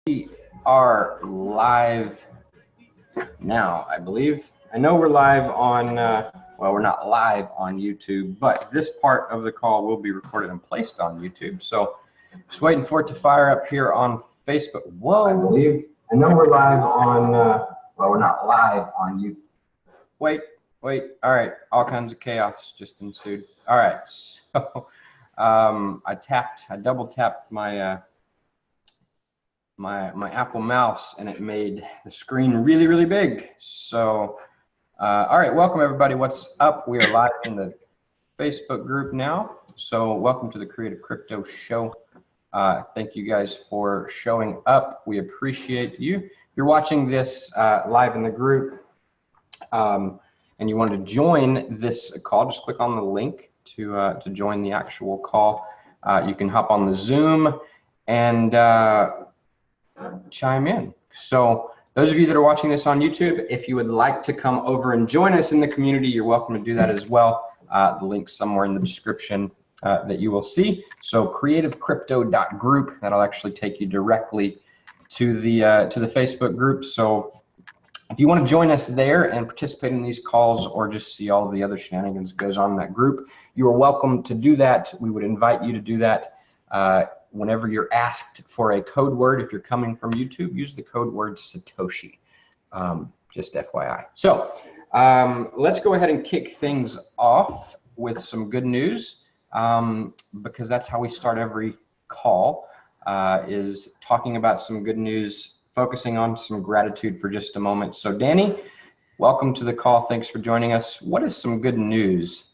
We are live now, I believe. I know we're live on, well, we're not live on YouTube, but this part of the call will be recorded and placed on YouTube. So just waiting for it to fire up here on Facebook. Whoa, I believe. I know we're live on, well, we're not live on YouTube. Wait. All right. All kinds of chaos just ensued. All right. So I double tapped my, my Apple mouse, and it made the screen really, really big. So, all right, welcome everybody. What's up? We are live in the Facebook group now. So welcome to the Creative Crypto Show. Thank you guys for showing up. We appreciate you. If you're watching this live in the group and you want to join this call, just click on the link to join the actual call. You can hop on the Zoom and chime in. So those of you that are watching this on YouTube, if you would like to come over and join us in the community, you're welcome to do that as well. The link's somewhere in the description that you will see. So creativecrypto.group, that'll actually take you directly to the Facebook group. So if you want to join us there and participate in these calls or just see all of the other shenanigans that goes on in that group, you are welcome to do that. We would invite you to do that. Whenever you're asked for a code word, if you're coming from YouTube, use the code word Satoshi, just FYI. So let's go ahead and kick things off with some good news, because that's how we start every call, is talking about some good news, focusing on some gratitude for just a moment. So Danny, welcome to the call. Thanks for joining us. What is some good news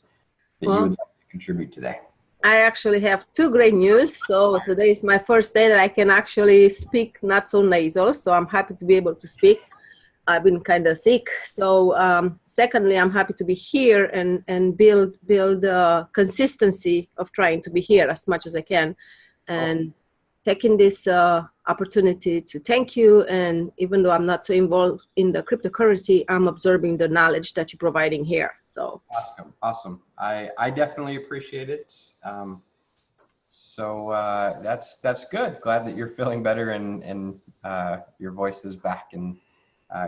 that you would like to contribute today? I actually have two great news. So today is my first day that I can actually speak not so nasal. So I'm happy to be able to speak. I've been kind of sick. So secondly, I'm happy to be here and build consistency of trying to be here as much as I can. And taking this opportunity to thank you. And even though I'm not so involved in the cryptocurrency, I'm absorbing the knowledge that you're providing here. So awesome. I definitely appreciate it. That's good. Glad that you're feeling better and your voice is back and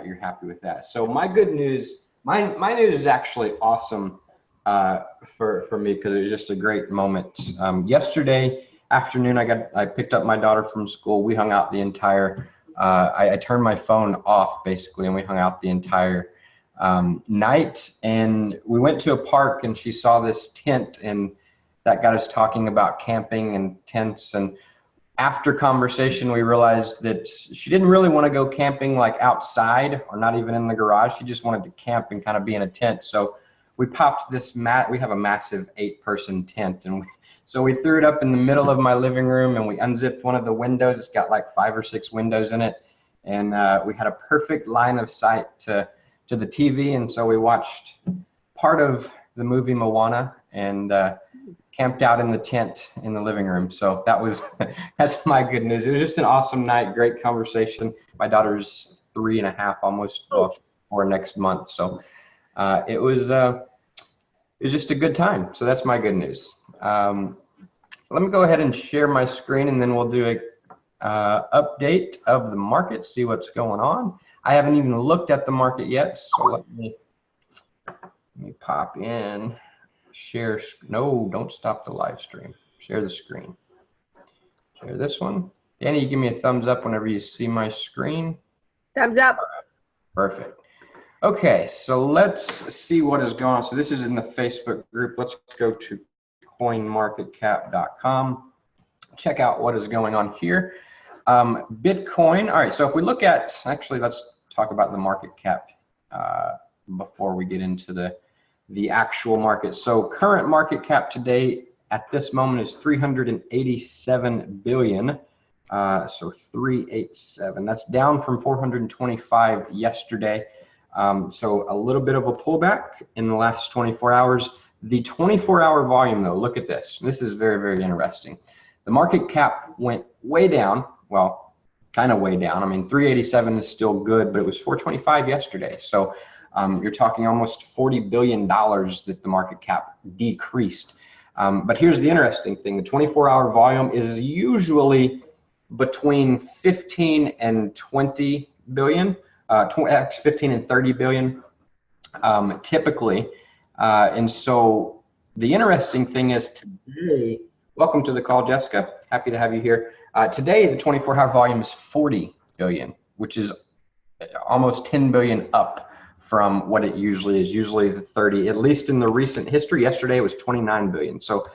you're happy with that. So my good news, my news is actually awesome for me, because it was just a great moment. Yesterday afternoon, I picked up my daughter from school. We hung out the entire, I turned my phone off basically, and we hung out the entire night. And we went to a park, and she saw this tent, and that got us talking about camping and tents. And after conversation, we realized that she didn't really want to go camping like outside or not even in the garage. She just wanted to camp and kind of be in a tent. So we popped this we have a massive 8-person tent, and so we threw it up in the middle of my living room, and we unzipped one of the windows. It's got like 5 or 6 windows in it. And we had a perfect line of sight to the TV. And so we watched part of the movie Moana and camped out in the tent in the living room. So that's my good news. It was just an awesome night, great conversation. My daughter's 3.5, almost 4 next month. So it was just a good time. So that's my good news. Let me go ahead and share my screen, and then we'll do a update of the market, see what's going on. I haven't even looked at the market yet, so let me pop in, share. No, don't stop the live stream. Share the screen. Share this one. Danny, you give me a thumbs up whenever you see my screen. thumbs up. Perfect. Okay, so let's see what is going on. So this is in the Facebook group. Let's go to coinmarketcap.com. Check out what is going on here. Bitcoin. All right, so if we look at, actually, let's talk about the market cap before we get into the actual market. So current market cap today at this moment is 387 billion. So 387. That's down from 425 yesterday. So a little bit of a pullback in the last 24 hours. The 24-hour volume, though, look at this. This is very, very interesting. The market cap went way down. Well, kind of way down. I mean, 387 is still good, but it was 425 yesterday. So you're talking almost $40 billion that the market cap decreased. But here's the interesting thing. The 24-hour volume is usually between 15 and 20 billion, 15 and 30 billion typically. And so the interesting thing is today, welcome to the call, Jessica. Happy to have you here. Today, the 24-hour volume is 40 billion, which is almost 10 billion up from what it usually is, usually the 30, at least in the recent history. Yesterday it was 29 billion. So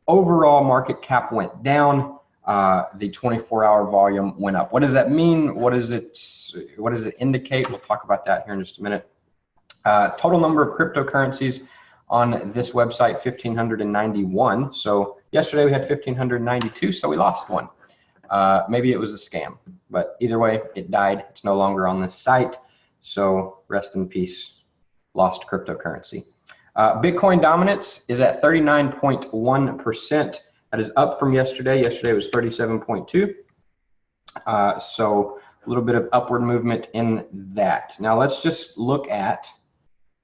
overall market cap went down. The 24-hour volume went up. What does that mean? What does it indicate? We'll talk about that here in just a minute. Total number of cryptocurrencies on this website, 1,591. So yesterday we had 1,592, so we lost one. Maybe it was a scam, but either way, it died. It's no longer on this site. So rest in peace, lost cryptocurrency. Bitcoin dominance is at 39.1%. That is up from yesterday. Yesterday was 37.2. So a little bit of upward movement in that. Now let's just look at,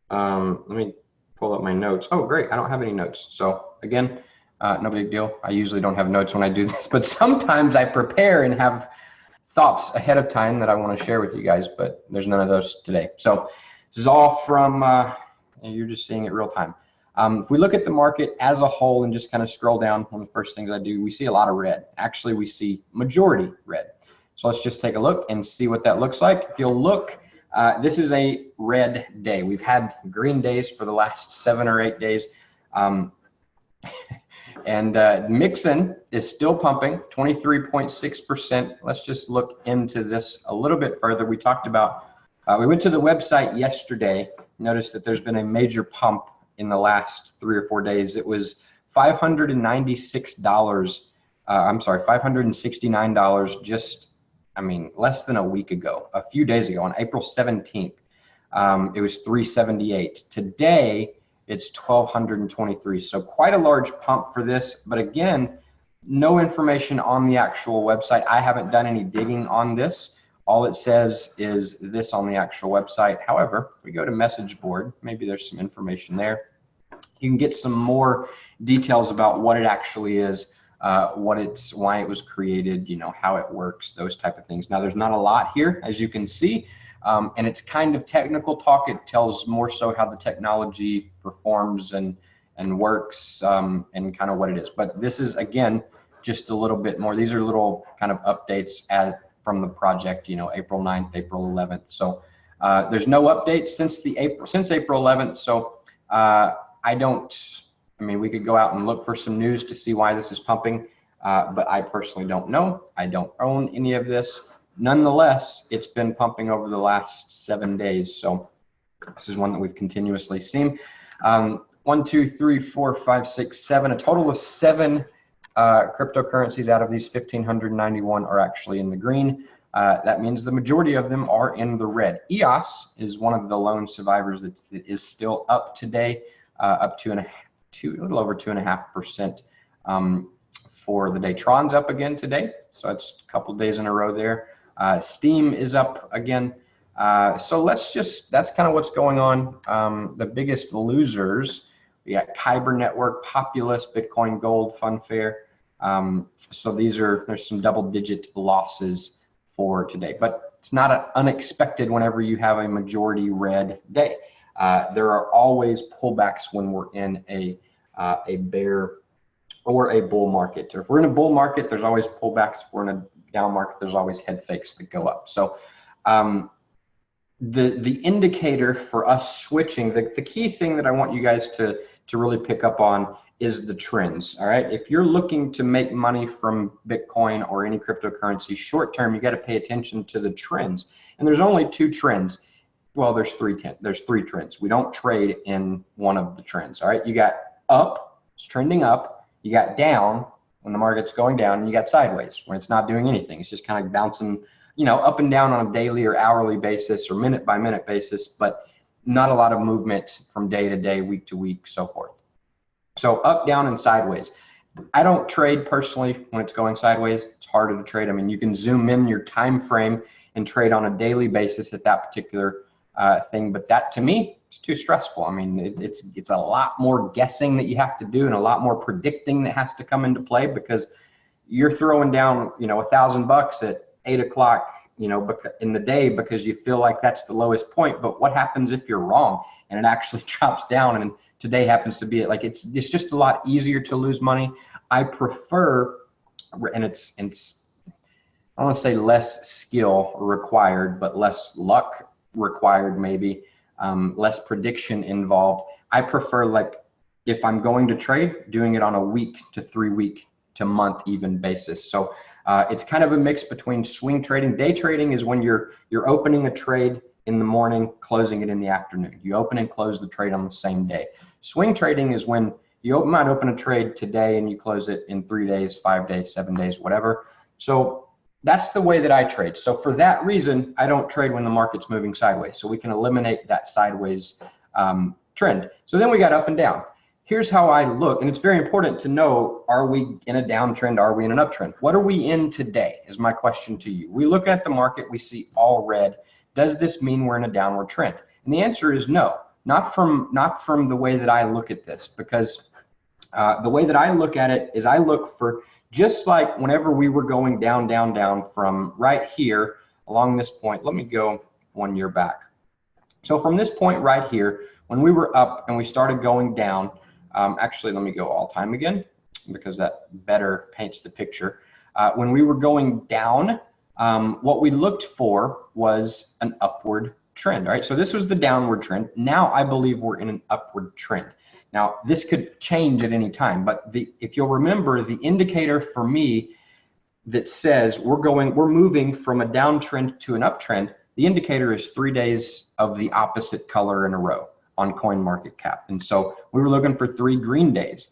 let me pull up my notes. Oh, great, I don't have any notes. So again, no big deal. I usually don't have notes when I do this, but sometimes I prepare and have thoughts ahead of time that I want to share with you guys, but there's none of those today. So this is all from, and you're just seeing it real time. If we look at the market as a whole and just kind of scroll down, one of the first things I do, we see a lot of red. Actually, we see majority red. So let's just take a look and see what that looks like. If you'll look, this is a red day. We've had green days for the last 7 or 8 days. And Mixin is still pumping 23.6%. Let's just look into this a little bit further. We talked about, we went to the website yesterday, noticed that there's been a major pump in the last 3 or 4 days. It was $596, I'm sorry, $569 just, I mean, less than a week ago, a few days ago on April 17th. It was $378. Today, it's $1,223. So quite a large pump for this, but again, no information on the actual website. I haven't done any digging on this. All it says is this on the actual website. However, if we go to message board, maybe there's some information there. You can get some more details about what it actually is, why it was created, you know, how it works, those type of things. Now, there's not a lot here, as you can see. And it's kind of technical talk. It tells more so how the technology performs and works and kind of what it is. But this is, again, just a little bit more. These are little kind of updates from the project, you know, April 9th, April 11th. So there's no updates since April 11th. So I mean, we could go out and look for some news to see why this is pumping, but I personally don't know. I don't own any of this. Nonetheless, it's been pumping over the last 7 days. So this is one that we've continuously seen. 1, 2, 3, 4, 5, 6, 7, a total of 7 cryptocurrencies out of these 1,591 are actually in the green. That means the majority of them are in the red. EOS is one of the lone survivors that is still up today, up a little over 2.5% for the day. Tron's up again today, so it's a couple days in a row there. Steam is up again. So that's kind of what's going on. The biggest losers, we got Kyber Network, Populous, Bitcoin Gold, Funfair. So there's some double-digit losses for today, but it's not unexpected whenever you have a majority red day. There are always pullbacks when we're in a bear or a bull market. If we're in a bull market, there's always pullbacks. If we're in a down market, there's always head fakes that go up. So the indicator for us switching, the key thing that I want you guys to really pick up on is the trends. All right, if you're looking to make money from Bitcoin or any cryptocurrency short term, you got to pay attention to the trends. And there's only 2 trends. Well, there's 3 trends. We don't trade in one of the trends. All right, you got up, it's trending up. You got down when the market's going down, and you got sideways when it's not doing anything. It's just kind of bouncing, you know, up and down on a daily or hourly basis or minute by minute basis, but not a lot of movement from day to day, week to week, so forth. So up, down, and sideways. I don't trade personally when it's going sideways. It's harder to trade. I mean, you can zoom in your time frame and trade on a daily basis at that particular thing, but that to me is too stressful. I mean, it's a lot more guessing that you have to do and a lot more predicting that has to come into play, because you're throwing down, you know, $1,000 at 8 o'clock, you know, in the day because you feel like that's the lowest point. But what happens if you're wrong and it actually drops down and today happens to be like, it's just a lot easier to lose money. I prefer, and it's I don't want to say less skill required, but less luck required, maybe less prediction involved. I prefer, like, if I'm going to trade, doing it on a week to 3 week to month even basis. So it's kind of a mix between swing trading. Day trading is when you're opening a trade in the morning, closing it in the afternoon. You open and close the trade on the same day. Swing trading is when you might open a trade today and you close it in 3 days, 5 days, 7 days, whatever. So that's the way that I trade. So for that reason, I don't trade when the market's moving sideways. So we can eliminate that sideways trend. So then we got up and down. Here's how I look, and it's very important to know, are we in a downtrend? Are we in an uptrend? What are we in today is my question to you. We look at the market, we see all red. Does this mean we're in a downward trend? And the answer is no, not from the way that I look at this, because the way that I look at it is I look for, just like whenever we were going down, down, down from right here along this point. Let me go 1 year back. So from this point right here, when we were up and we started going down, actually, let me go all time again, because that better paints the picture. When we were going down, what we looked for was an upward trend, right? So this was the downward trend. Now I believe we're in an upward trend. Now this could change at any time, but if you'll remember, the indicator for me that says we're moving from a downtrend to an uptrend, the indicator is 3 days of the opposite color in a row on CoinMarketCap. And so we were looking for 3 green days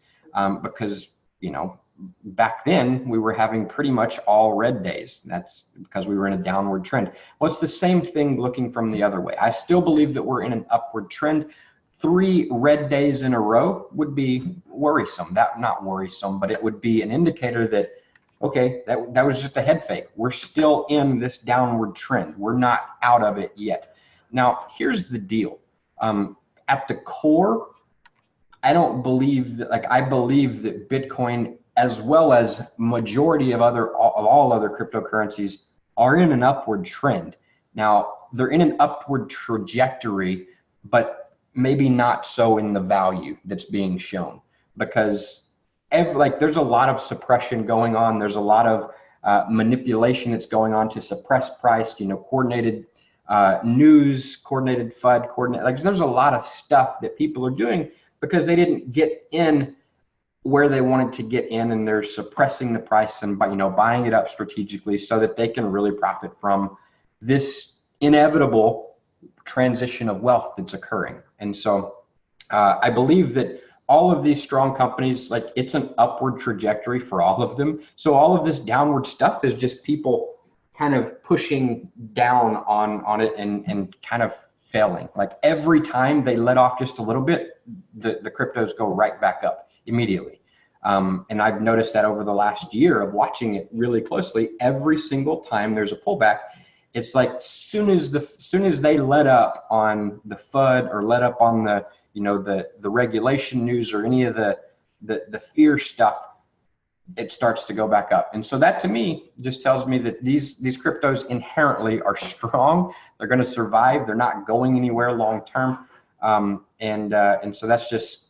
because, you know, back then we were having pretty much all red days. That's because we were in a downward trend. Well, it's the same thing looking from the other way. I still believe that we're in an upward trend. 3 red days in a row would be worrisome. Not worrisome, but it would be an indicator that, okay, that was just a head fake. We're still in this downward trend. We're not out of it yet. Now, here's the deal. At the core, I don't believe that, like, I believe that Bitcoin, as well as majority of all other cryptocurrencies, are in an upward trend. Now, they're in an upward trajectory, but maybe not so in the value that's being shown, because there's a lot of suppression going on. There's a lot of manipulation that's going on to suppress price, you know, coordinated news, coordinated FUD, like there's a lot of stuff that people are doing because they didn't get in where they wanted to get in, and they're suppressing the price and, you know, buying it up strategically so that they can really profit from this inevitable transition of wealth that's occurring. And so I believe that all of these strong companies, like, it's an upward trajectory for all of them. So all of this downward stuff is just people kind of pushing down on it and kind of failing. Like, every time they let off just a little bit, the cryptos go right back up immediately. And I've noticed that over the last year of watching it really closely. Every single time there's a pullback, it's like soon as they let up on the FUD or let up on the, you know, the regulation news or any of the fear stuff, it starts to go back up. And so that, to me, just tells me that these cryptos inherently are strong. They're going to survive. They're not going anywhere long term. And so that's just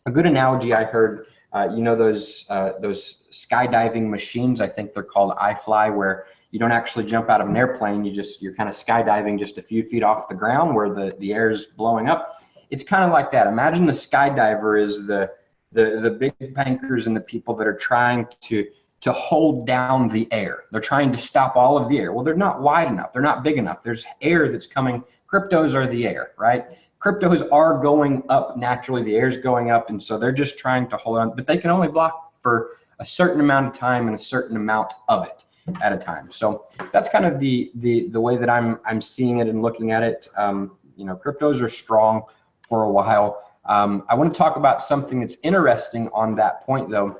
a good analogy I heard. You know, those skydiving machines, I think they're called iFly, where you don't actually jump out of an airplane. You're kind of skydiving just a few feet off the ground where the air is blowing up. It's kind of like that. Imagine the skydiver is the big bankers and the people that are trying to hold down the air. They're trying to stop all of the air. Well, they're not wide enough. They're not big enough. There's air that's coming. Cryptos are the air, right? Cryptos are going up naturally. The air's going up, and so they're just trying to hold on. But they can only block for a certain amount of time and a certain amount of it at a time. So that's kind of the way that I'm seeing it and looking at it. You know, cryptos are strong for a while. I want to talk about something that's interesting on that point, though.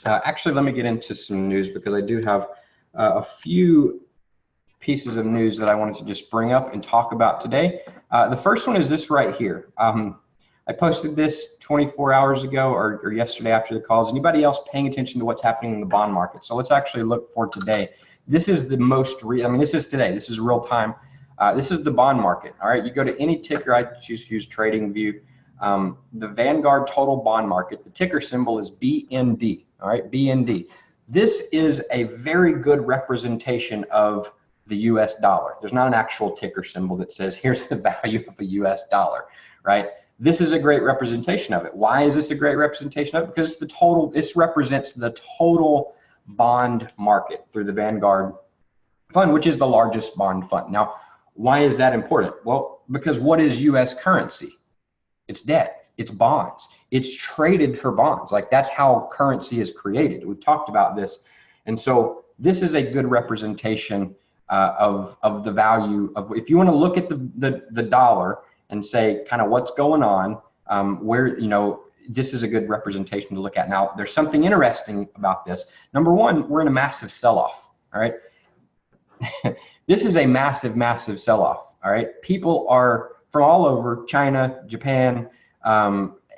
Actually, let me get into some news, because I do have a few pieces of news that I wanted to just bring up and talk about today. The first one is this right here. I posted this 24 hours ago or yesterday after the calls. Anybody else paying attention to what's happening in the bond market? So let's actually look for today. This is the most this is today. This is real time. This is the bond market. All right, you go to any ticker. I choose to use TradingView. The Vanguard Total Bond Market. The ticker symbol is BND. All right, BND. This is a very good representation of the US dollar. There's not an actual ticker symbol that says here's the value of a US dollar, right? This is a great representation of it. Why is this a great representation of it? Because the total, this represents the total bond market through the Vanguard fund, which is the largest bond fund. Now, why is that important? Well, because what is US currency? It's debt, it's bonds, it's traded for bonds. Like that's how currency is created. We've talked about this. And so this is a good representation of the value of, if you want to look at the dollar and say kind of what's going on, where, you know, this is a good representation to look at. Now, there's something interesting about this. Number one, we're in a massive sell-off, all right? This is a massive, massive sell-off, all right? People are from all over, China, Japan,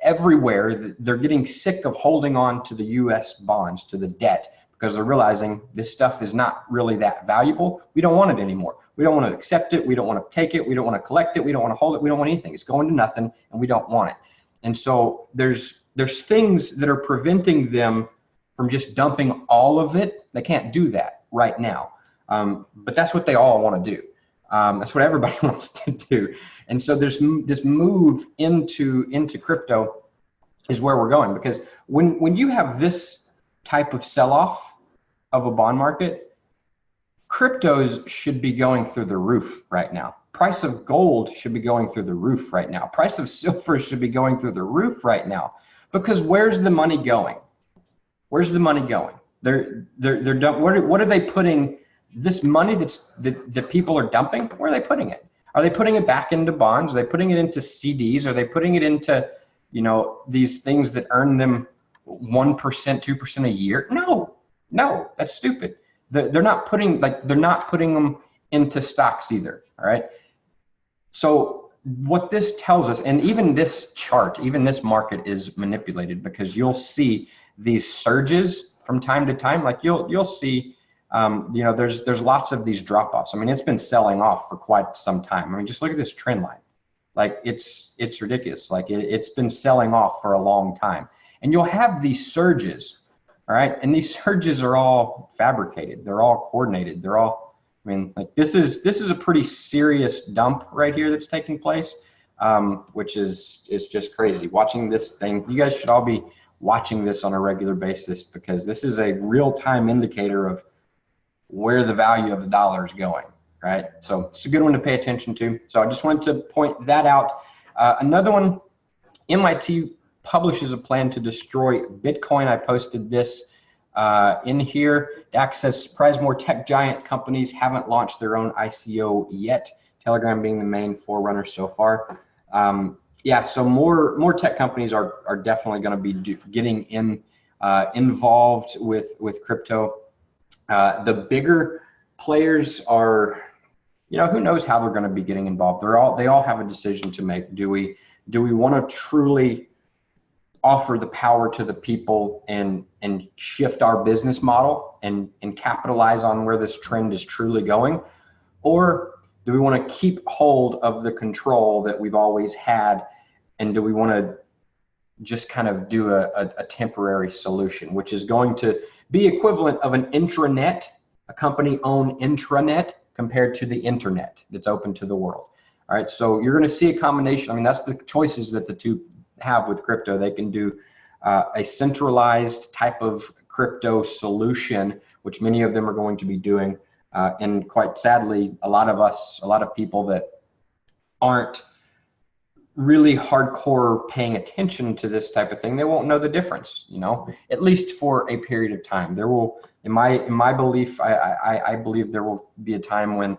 everywhere, they're getting sick of holding on to the US bonds, to the debt, because they're realizing this stuff is not really that valuable. We don't want it anymore. We don't want to accept it. We don't want to take it. We don't want to collect it. We don't want to hold it. We don't want anything. It's going to nothing, and we don't want it. And so there's things that are preventing them from just dumping all of it. They can't do that right now. But that's what they all want to do. That's what everybody wants to do. And so there's this move into crypto is where we're going, because when you have this type of sell-off of a bond market, cryptos should be going through the roof right now. Price of gold should be going through the roof right now. Price of silver should be going through the roof right now, because where's the money going? Where's the money going? They're done. What are they putting this money that people are dumping? Where are they putting it? Are they putting it back into bonds? Are they putting it into CDs? Are they putting it into, you know, these things that earn them 1%, 2% a year? No, that's stupid. They're not putting them into stocks either. All right. So what this tells us, and even this chart, even this market is manipulated, because you'll see these surges from time to time. Like you'll see, you know, there's lots of these drop-offs. I mean, it's been selling off for quite some time. I mean, just look at this trend line. Like it's ridiculous. Like it's been selling off for a long time. And you'll have these surges, all right? And these surges are all fabricated. They're all coordinated. They're all, I mean, like this is a pretty serious dump right here that's taking place, which is just crazy. Watching this thing, you guys should all be watching this on a regular basis, because this is a real-time indicator of where the value of the dollar is going, right? So it's a good one to pay attention to. So I just wanted to point that out. Another one, MIT publishes a plan to destroy Bitcoin. I posted this in here. DAX says, surprise, more tech giant companies haven't launched their own ICO yet. Telegram being the main forerunner so far. Yeah, so more tech companies are definitely going to be getting involved with crypto. The bigger players are, you know, who knows how they're going to be getting involved. They all have a decision to make. Do we want to truly offer the power to the people and shift our business model and capitalize on where this trend is truly going? Or do we want to keep hold of the control that we've always had? And do we want to just kind of do a temporary solution, which is going to be equivalent of an intranet, a company-owned intranet, compared to the internet that's open to the world? All right, so you're going to see a combination. I mean, that's the choices that the two have with crypto. They can do a centralized type of crypto solution, which many of them are going to be doing. And quite sadly, a lot of people that aren't really hardcore paying attention to this type of thing, they won't know the difference, you know, at least for a period of time. There will, in my belief, I believe there will be a time when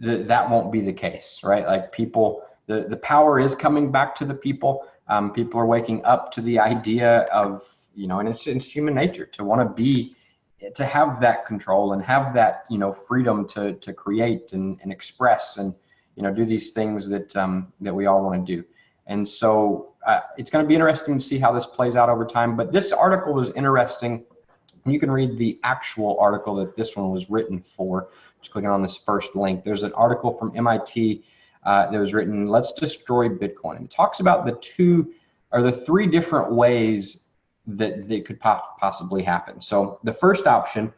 that won't be the case, right? Like people, the power is coming back to the people. People are waking up to the idea of, you know, and it's human nature to want to have that control and have that, you know, freedom to create and express. And, do these things that that we all want to do. And so it's going to be interesting to see how this plays out over time. But this article was interesting. You can read the actual article that this one was written for. Just clicking on this first link. There's an article from MIT that was written, "Let's Destroy Bitcoin." And it talks about the three different ways that they could possibly happen. So the first option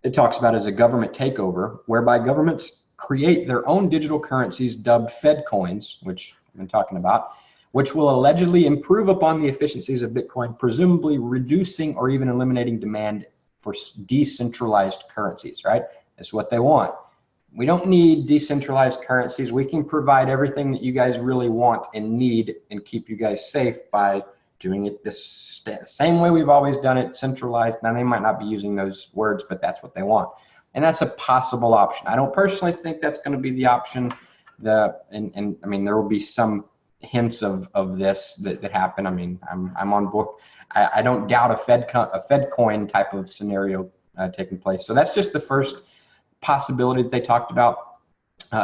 it talks about is a government takeover, whereby governments create their own digital currencies dubbed Fed coins, which I've been talking about, which will allegedly improve upon the efficiencies of Bitcoin, presumably reducing or even eliminating demand for decentralized currencies, right? That's what they want. We don't need decentralized currencies. We can provide everything that you guys really want and need and keep you guys safe by doing it the same way we've always done it, centralized. Now, they might not be using those words, but that's what they want. And that's a possible option. I don't personally think that's going to be the option. And I mean, there will be some hints of this that happen. I mean, I'm on board. I don't doubt a Fed coin type of scenario taking place. So that's just the first possibility that they talked about.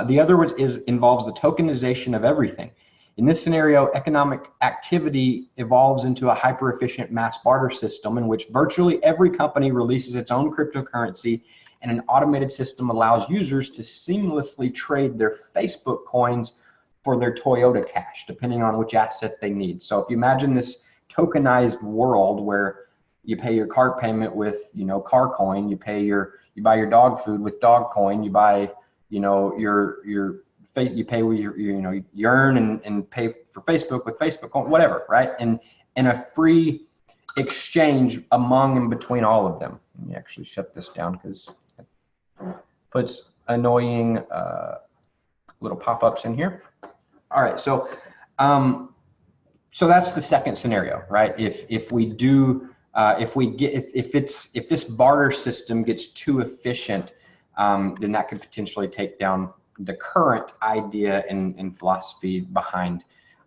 The other one involves the tokenization of everything. In this scenario, economic activity evolves into a hyper-efficient mass barter system in which virtually every company releases its own cryptocurrency, and an automated system allows users to seamlessly trade their Facebook coins for their Toyota Cash, depending on which asset they need. So if you imagine this tokenized world where you pay your car payment with, car coin, you buy your dog food with dog coin, you buy, you pay with you earn and pay for Facebook with Facebook coin, whatever, right? And a free exchange among and between all of them. Let me actually shut this down because it puts annoying little pop-ups in here. All right, so so that's the second scenario, right? If this barter system gets too efficient, then that could potentially take down the current idea and philosophy behind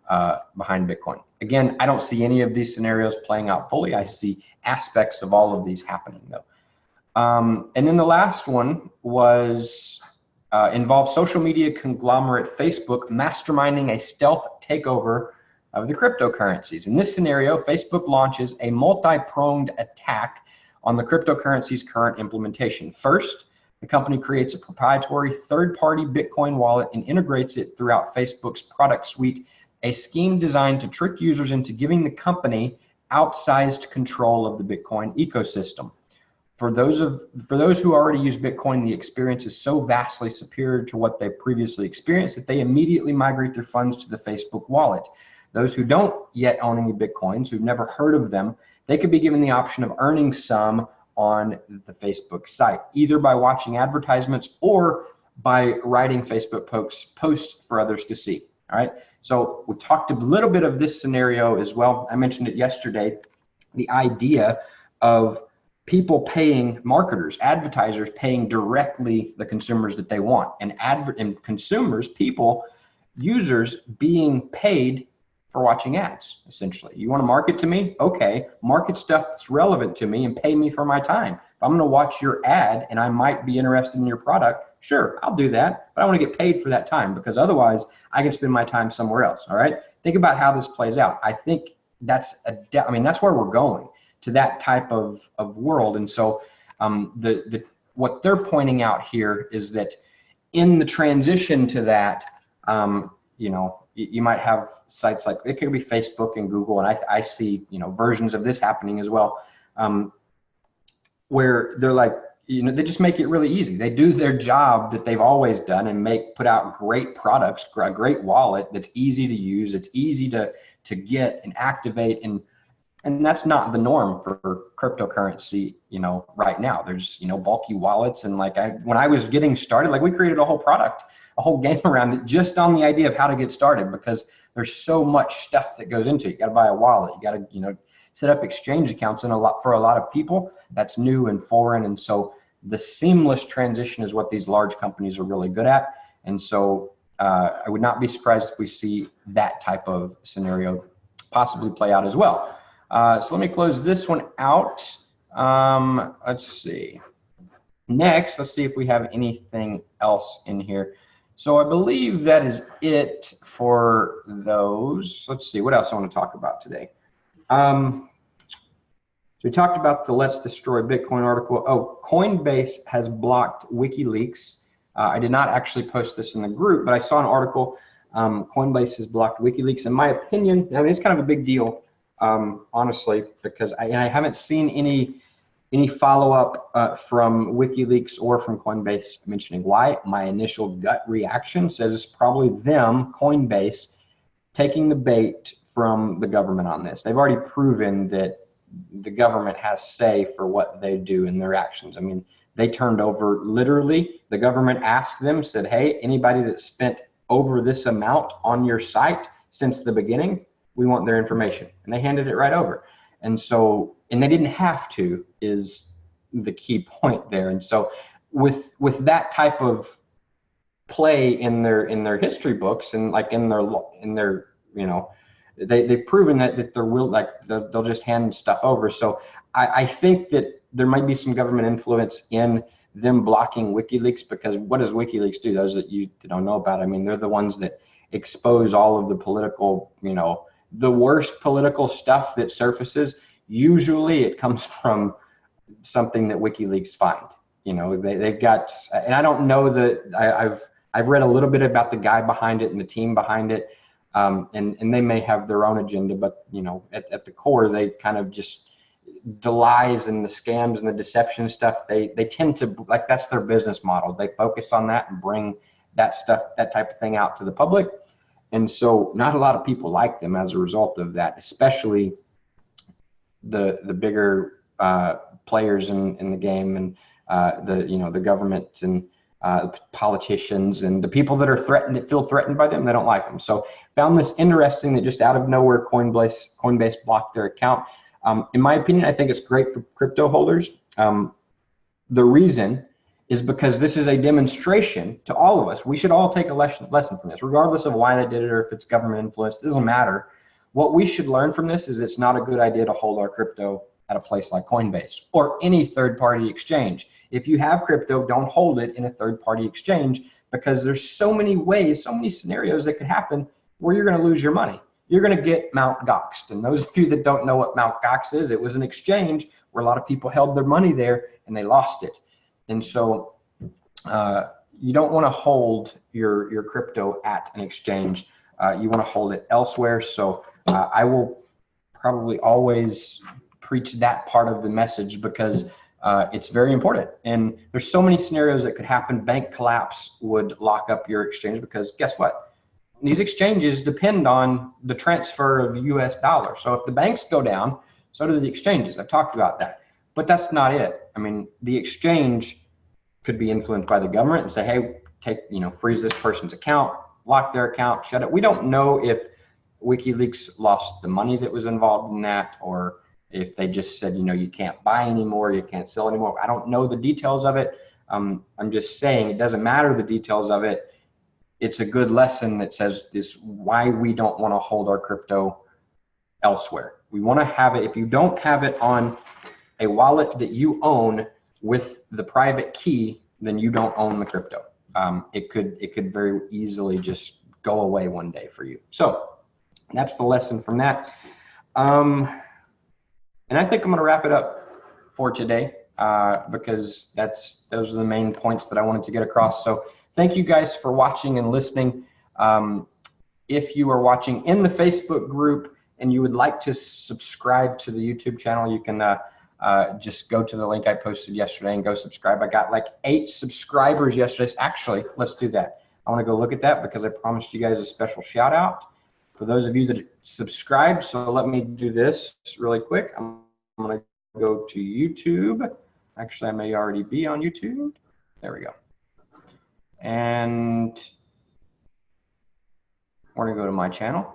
Bitcoin. Again, I don't see any of these scenarios playing out fully. I see aspects of all of these happening though. And then the last one was involved social media conglomerate Facebook masterminding a stealth takeover of the cryptocurrencies. In this scenario, Facebook launches a multi-pronged attack on the cryptocurrency's current implementation. First, the company creates a proprietary third-party Bitcoin wallet and integrates it throughout Facebook's product suite, a scheme designed to trick users into giving the company outsized control of the Bitcoin ecosystem. For those who already use Bitcoin, the experience is so vastly superior to what they previously experienced that they immediately migrate their funds to the Facebook wallet. Those who don't yet own any Bitcoins, who've never heard of them, they could be given the option of earning some on the Facebook site, either by watching advertisements or by writing Facebook posts for others to see. All right. So we talked a little bit of this scenario as well. I mentioned it yesterday, the idea of people paying marketers, advertisers paying directly the consumers that they want, and consumers, people, users being paid for watching ads, essentially. You want to market to me? Okay, market stuff that's relevant to me and pay me for my time. If I'm going to watch your ad and I might be interested in your product, sure, I'll do that, but I want to get paid for that time because otherwise I can spend my time somewhere else, all right? Think about how this plays out. I think that's where we're going, to that type of world. And so what they're pointing out here is that in the transition to that, you might have sites like, it could be Facebook and Google, and I see versions of this happening as well, where they're like, they just make it really easy. They do their job that they've always done and put out great products, a great wallet that's easy to use, it's easy to get and activate, and that's not the norm for cryptocurrency, right now. There's, bulky wallets, and when I was getting started, we created a whole product, a whole game around it just on the idea of how to get started, because there's so much stuff that goes into it. You got to buy a wallet, you got to, set up exchange accounts, and for a lot of people that's new and foreign. And so the seamless transition is what these large companies are really good at. And so I would not be surprised if we see that type of scenario possibly play out as well. So let me close this one out. Let's see. Next, let's see if we have anything else in here. So I believe that is it for those. Let's see, what else I want to talk about today. So we talked about the Let's Destroy Bitcoin article. Oh, Coinbase has blocked WikiLeaks. I did not actually post this in the group, but I saw an article. Coinbase has blocked WikiLeaks. In my opinion, I mean, it's kind of a big deal, honestly, because I haven't seen any follow-up from WikiLeaks or from Coinbase mentioning why. My initial gut reaction says it's probably them, Coinbase, taking the bait from the government on this. They've already proven that the government has say for what they do in their actions. I mean, they turned over, literally, the government asked them, said, hey, anybody that spent over this amount on your site since the beginning, we want their information. And they handed it right over. And so, and they didn't have to, is the key point there. And so with that type of play in their history books and like in their you know, they've proven that they're they'll just hand stuff over. So I think that there might be some government influence in them blocking WikiLeaks, because what does WikiLeaks do? Those that you don't know about, I mean, they're the ones that expose all of the political, you know, the worst political stuff that surfaces. Usually it comes from something that WikiLeaks find. You know, they've got, and I don't know that I've read a little bit about the guy behind it and the team behind it. And they may have their own agenda, but you know, at the core, they kind of just, the lies and the scams and the deception stuff, they tend to, like, that's their business model. They focus on that and bring that stuff, that type of thing out to the public. And so not a lot of people like them as a result of that, especially the bigger players in the game, and the government and politicians and the people that are threatened, that feel threatened by them, they don't like them. So found this interesting that just out of nowhere, Coinbase blocked their account. In my opinion, I think it's great for crypto holders. The reason is because this is a demonstration to all of us. We should all take a lesson from this, regardless of why they did it or if it's government influence. It doesn't matter. What we should learn from this is it's not a good idea to hold our crypto at a place like Coinbase or any third-party exchange. If you have crypto, don't hold it in a third-party exchange, because there's so many ways, so many scenarios that could happen where you're going to lose your money. You're going to get Mt. Goxed. And those of you that don't know what Mt. Gox is, it was an exchange where a lot of people held their money there and they lost it. And so you don't want to hold your crypto at an exchange. You want to hold it elsewhere. So I will probably always preach that part of the message, because it's very important. And there's so many scenarios that could happen. Bank collapse would lock up your exchange, because guess what? These exchanges depend on the transfer of US dollars. So if the banks go down, so do the exchanges. I've talked about that. But that's not it. I mean, the exchange could be influenced by the government and say, hey, freeze this person's account, lock their account, shut it. We don't know if WikiLeaks lost the money that was involved in that, or if they just said, you can't buy anymore, you can't sell anymore. I don't know the details of it. I'm just saying it doesn't matter the details of it. It's a good lesson that says this, why we don't want to hold our crypto elsewhere. We want to have it. If you don't have it on a wallet that you own with the private key, then you don't own the crypto. It could very easily just go away one day for you. So that's the lesson from that. And I think I'm going to wrap it up for today, because those are the main points that I wanted to get across. So thank you guys for watching and listening. If you are watching in the Facebook group and you would like to subscribe to the YouTube channel, you can just go to the link I posted yesterday and go subscribe. I got like 8 subscribers yesterday. Actually, let's do that. I want to go look at that, because I promised you guys a special shout out for those of you that subscribed. So let me do this really quick. I'm going to go to YouTube. Actually, I may already be on YouTube. There we go. And we're going to go to my channel.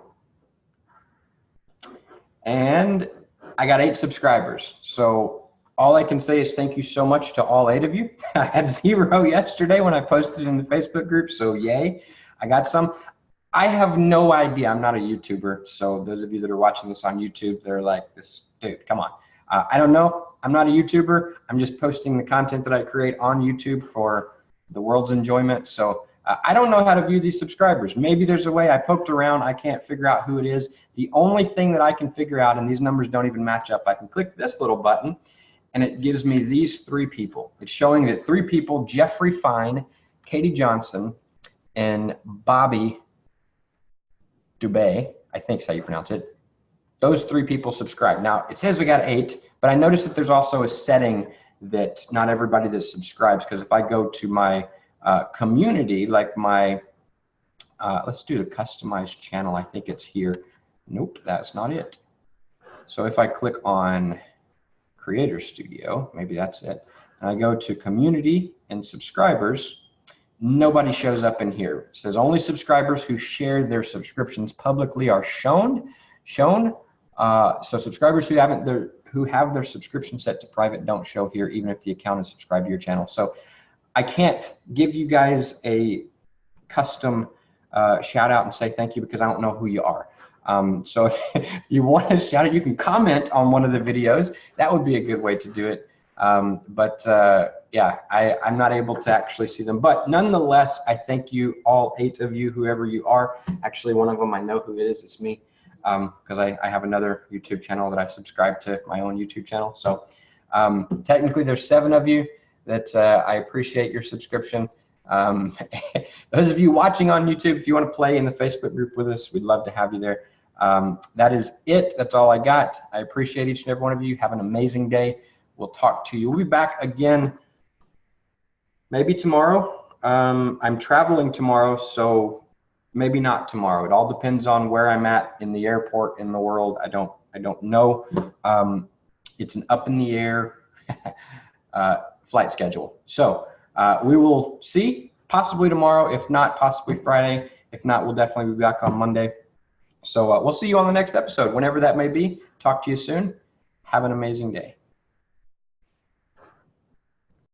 And I got 8 subscribers. So all I can say is thank you so much to all 8 of you. I had 0 yesterday when I posted in the Facebook group. So yay, I got some. I have no idea. I'm not a YouTuber. So those of you that are watching this on YouTube, they're like, this dude, come on. I don't know. I'm not a YouTuber. I'm just posting the content that I create on YouTube for the world's enjoyment. So I don't know how to view these subscribers. Maybe there's a way. I poked around. I can't figure out who it is. The only thing that I can figure out, and these numbers don't even match up, I can click this little button, and it gives me these 3 people. It's showing that 3 people, Jeffrey Fine, Katie Johnson, and Bobby Dubé, I think is how you pronounce it. Those 3 people subscribe. Now, it says we got 8, but I noticed that there's also a setting that not everybody that subscribes, because if I go to my community, like my, let's do the customized channel. I think it's here. Nope, that's not it. So if I click on Creator Studio, maybe that's it, and I go to community and subscribers, nobody shows up in here. It says only subscribers who share their subscriptions publicly are shown. So subscribers who have their subscription set to private don't show here, even if the account is subscribed to your channel. So I can't give you guys a custom shout out and say thank you because I don't know who you are. So if you want to shout out, you can comment on one of the videos. That would be a good way to do it. Yeah, I'm not able to actually see them. But nonetheless, I thank you, all 8 of you, whoever you are. Actually, one of them, I know who it is. It's me, because I have another YouTube channel that I subscribe to, my own YouTube channel. So technically, there's 7 of you that I appreciate your subscription. Those of you watching on YouTube, if you want to play in the Facebook group with us, we'd love to have you there. That is it. That's all I got. I appreciate each and every one of you. Have an amazing day. We'll talk to you. We'll be back again maybe tomorrow. I'm traveling tomorrow, so maybe not tomorrow. It all depends on where I'm at in the airport in the world. I don't know. It's an up in the air flight schedule. So we will see, possibly tomorrow, if not, possibly Friday. If not, we'll definitely be back on Monday. So we'll see you on the next episode, whenever that may be. Talk to you soon. Have an amazing day.